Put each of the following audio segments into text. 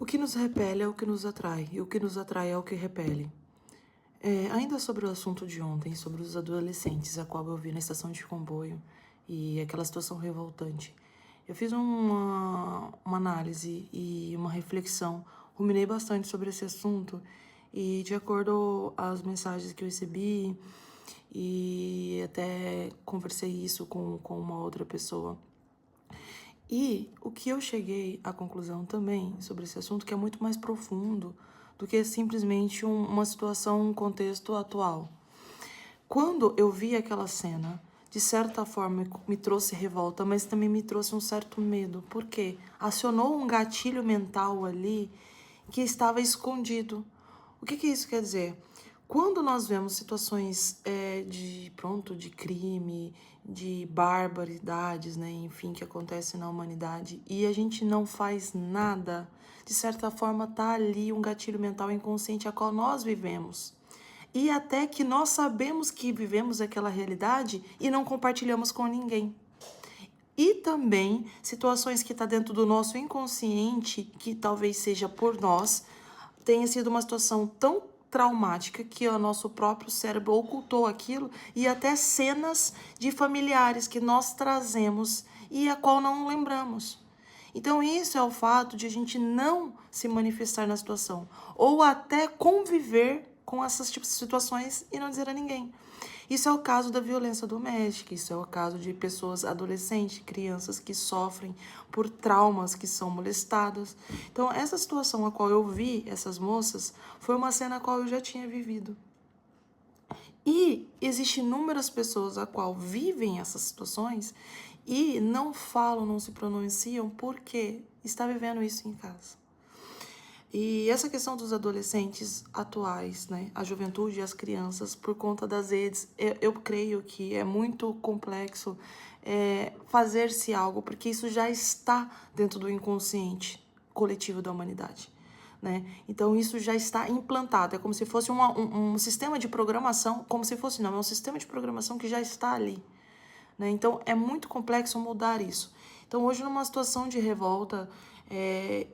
O que nos repele é o que nos atrai, e o que nos atrai é o que repele. Ainda sobre o assunto de ontem, sobre os adolescentes, a qual eu vi na estação de comboio e aquela situação revoltante, eu fiz uma análise e uma reflexão, ruminei bastante sobre esse assunto e de acordo às mensagens que eu recebi e até conversei isso com uma outra pessoa. E o que eu cheguei à conclusão também sobre esse assunto, que é muito mais profundo do que simplesmente uma situação, um contexto atual. Quando eu vi aquela cena, de certa forma me trouxe revolta, mas também me trouxe um certo medo, porque acionou um gatilho mental ali que estava escondido. O que isso quer dizer? Quando nós vemos situações de crime, de barbaridades, né, enfim, que acontecem na humanidade, e a gente não faz nada, de certa forma tá ali um gatilho mental inconsciente a qual nós vivemos. E até que nós sabemos que vivemos aquela realidade e não compartilhamos com ninguém. E também situações que está dentro do nosso inconsciente, que talvez seja por nós, tenha sido uma situação tão traumática que o nosso próprio cérebro ocultou aquilo, e até cenas de familiares que nós trazemos e a qual não lembramos. Então isso é o fato de a gente não se manifestar na situação, ou até conviver com essas tipos de situações e não dizer a ninguém. Isso é o caso da violência doméstica, isso é o caso de pessoas adolescentes, crianças que sofrem por traumas, que são molestadas. Então, essa situação a qual eu vi essas moças foi uma cena a qual eu já tinha vivido. E existem inúmeras pessoas a qual vivem essas situações e não falam, não se pronunciam porque está vivendo isso em casa. E essa questão dos adolescentes atuais, né, a juventude e as crianças, por conta das redes, eu creio que é muito complexo fazer-se algo, porque isso já está dentro do inconsciente coletivo da humanidade, né? Então isso já está implantado, é como se fosse um sistema de programação, como se fosse, não, é um sistema de programação que já está ali, né? Então é muito complexo mudar isso. Então hoje, numa situação de revolta,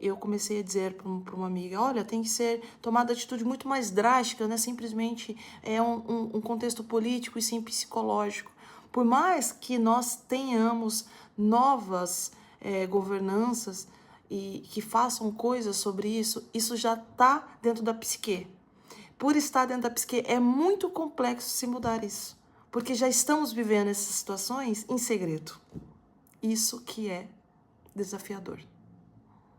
eu comecei a dizer para uma amiga, olha, tem que ser tomada atitude muito mais drástica, né? Simplesmente um contexto político e sim psicológico. Por mais que nós tenhamos novas governanças e que façam coisas sobre isso, isso já está dentro da psique. Por estar dentro da psique, é muito complexo se mudar isso, porque já estamos vivendo essas situações em segredo. Isso que é desafiador.